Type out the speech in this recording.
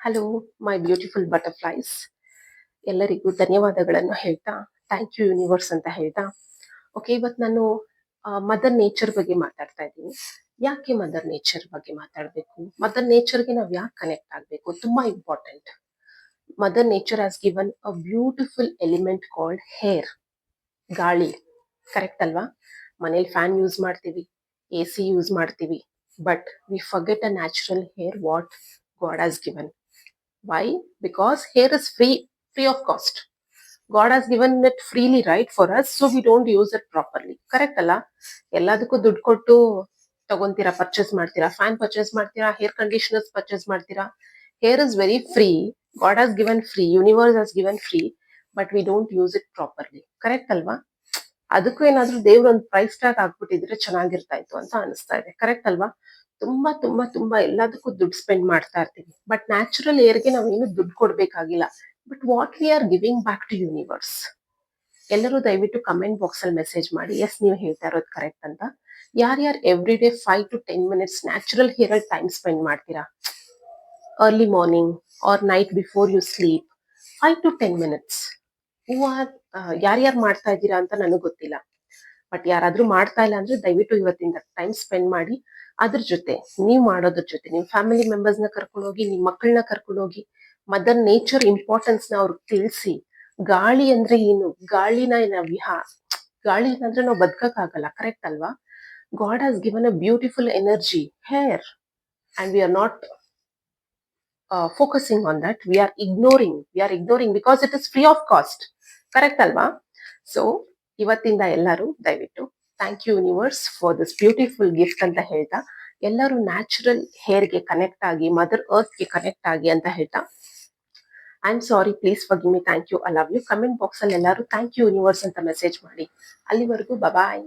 Hello my beautiful butterflies. ಎಲ್ಲರಿಗೂ ಧನ್ಯವಾದಗಳನ್ನು ಹೇಳ್ತಾ ಥ್ಯಾಂಕ್ ಯು ಯೂನಿವರ್ಸ್ ಅಂತ ಹೇಳ್ತಾ ಓಕೆ, ಇವತ್ತು ನಾನು ಮದರ್ ನೇಚರ್ ಬಗ್ಗೆ ಮಾತಾಡ್ತಾ ಇದ್ದೀನಿ. ಯಾಕೆ ಮದರ್ ನೇಚರ್ ಬಗ್ಗೆ ಮಾತಾಡಬೇಕು, ಮದರ್ ನೇಚರ್ಗೆ ನಾವು ಯಾಕೆ ಕನೆಕ್ಟ್ ಆಗಬೇಕು, ತುಂಬಾ important. Mother nature has given a beautiful element called hair, ಗಾಳಿ. ಕರೆಕ್ಟ್ ಅಲ್ವಾ? ಮನೇಲಿ ಫ್ಯಾನ್ ಯೂಸ್ ಮಾಡ್ತೀವಿ, ಎ ಸಿ ಯೂಸ್ ಮಾಡ್ತೀವಿ, but we forget a natural hair what god has given. Why? Because hair is free of cost. God has given it freely, right, for us, so we don't use it properly. Correct ಅಲ್ಲ? ಎಲ್ಲದಕ್ಕೂ ದುಡ್ಡು ಕೊಟ್ಟು ತಗೊಂತೀರಾ, purchase ಮಾಡ್ತೀರಾ, fan purchase ಮಾಡ್ತೀರಾ, hair conditioners purchase ಮಾಡ್ತೀರಾ. Hair is very free. God has given free, universe has given free, but we don't use it properly. Correct ಅಲ್ವಾ? ಅದಕ್ಕೂ ಏನಾದ್ರೂ ದೇವ್ರ ಒಂದು ಪ್ರೈಸ್ ಟ್ಯಾಗ್ ಹಾಕ್ಬಿಟ್ಟಿದ್ರೆ ಚೆನ್ನಾಗಿರ್ತಾ ಇತ್ತು ಅಂತ ಅನಿಸ್ತಾ ಇದೆ. ಕರೆಕ್ಟ್ ಅಲ್ವಾ? ತುಂಬಾ ತುಂಬಾ ತುಂಬಾ ಎಲ್ಲದಕ್ಕೂ ದುಡ್ಡು ಸ್ಪೆಂಡ್ ಮಾಡ್ತಾ ಇರ್ತೀವಿ, ಬಟ್ ನ್ಯಾಚುರಲ್ ಏರ್ಗೆ ನಾವೇನು ದುಡ್ಡು ಕೊಡ್ಬೇಕಾಗಿಲ್ಲ. But what we are giving back to universe. ಎಲ್ಲರೂ ದಯವಿಟ್ಟು ಕಮೆಂಟ್ ಬಾಕ್ಸ್ ಅಲ್ಲಿ ಮೆಸೇಜ್ ಮಾಡಿ, ಎಸ್ ನೀವು ಹೇಳ್ತಾ ಇರೋದು ಕರೆಕ್ಟ್ ಅಂತ. ಯಾರ್ಯಾರು every day 5 to 10 minutes natural hair ಅಲ್ಲಿ ಟೈಮ್ ಸ್ಪೆಂಡ್ ಮಾಡ್ತೀರಾ? Early morning or night before you sleep, 5 to 10 minutes. Who are ಯಾರ್ಯಾರು ಮಾಡ್ತಾ ಇದ್ದೀರಾ ಅಂತ ನನಗೆ ಗೊತ್ತಿಲ್ಲ, ಬಟ್ ಯಾರಾದ್ರೂ ಮಾಡ್ತಾ ಇಲ್ಲ ಅಂದ್ರೆ ದಯವಿಟ್ಟು ಇವತ್ತಿಂದ ಟೈಮ್ ಸ್ಪೆಂಡ್ ಮಾಡಿ. ಅದ್ರ ಜೊತೆ ನೀವು ಮಾಡೋದ್ರ ಜೊತೆ ನಿಮ್ಮ ಫ್ಯಾಮಿಲಿ ಮೆಂಬರ್ಸ್ ನ ಕರ್ಕೊಂಡು ಹೋಗಿ, ನಿಮ್ಮ ಮಕ್ಕಳನ್ನ ಕರ್ಕೊಂಡು ಹೋಗಿ, ಮದರ್ ನೇಚರ್ ಇಂಪಾರ್ಟೆನ್ಸ್ ನ ಅವ್ರಿಗೆ ತಿಳಿಸಿ. ಗಾಳಿ ಅಂದ್ರೆ ಏನು, ಗಾಳಿನ ಗಾಳಿ ಅಂದ್ರೆ ನಾವು ಬದುಕಕ್ಕಾಗಲ್ಲ. ಕರೆಕ್ಟ್ ಅಲ್ವಾ? God has given a beautiful energy air, and we are not focusing on that. We are ignoring because it is free of cost. Correct ಅಲ್ವಾ? ಸೊ ಇವತ್ತಿಂದ ಎಲ್ಲರೂ ದಯವಿಟ್ಟು thank you universe for this beautiful gift ಅಂತ ಹೇಳ್ತಾ, ಎಲ್ಲರೂ natural ಹೇರ್ಗೆ connect ಆಗಿ, mother ಅರ್ತ್ಗೆ ಕನೆಕ್ಟ್ ಆಗಿ ಅಂತ ಹೇಳ್ತಾ, I am sorry, please forgive me, thank you, I love you. Comment box ಅಲ್ಲಿ ಎಲ್ಲರೂ ಥ್ಯಾಂಕ್ ಯು ಯೂನಿವರ್ಸ್ ಅಂತ ಮೆಸೇಜ್ ಮಾಡಿ. ಅಲ್ಲಿವರೆಗೂ ಬಾಯ್.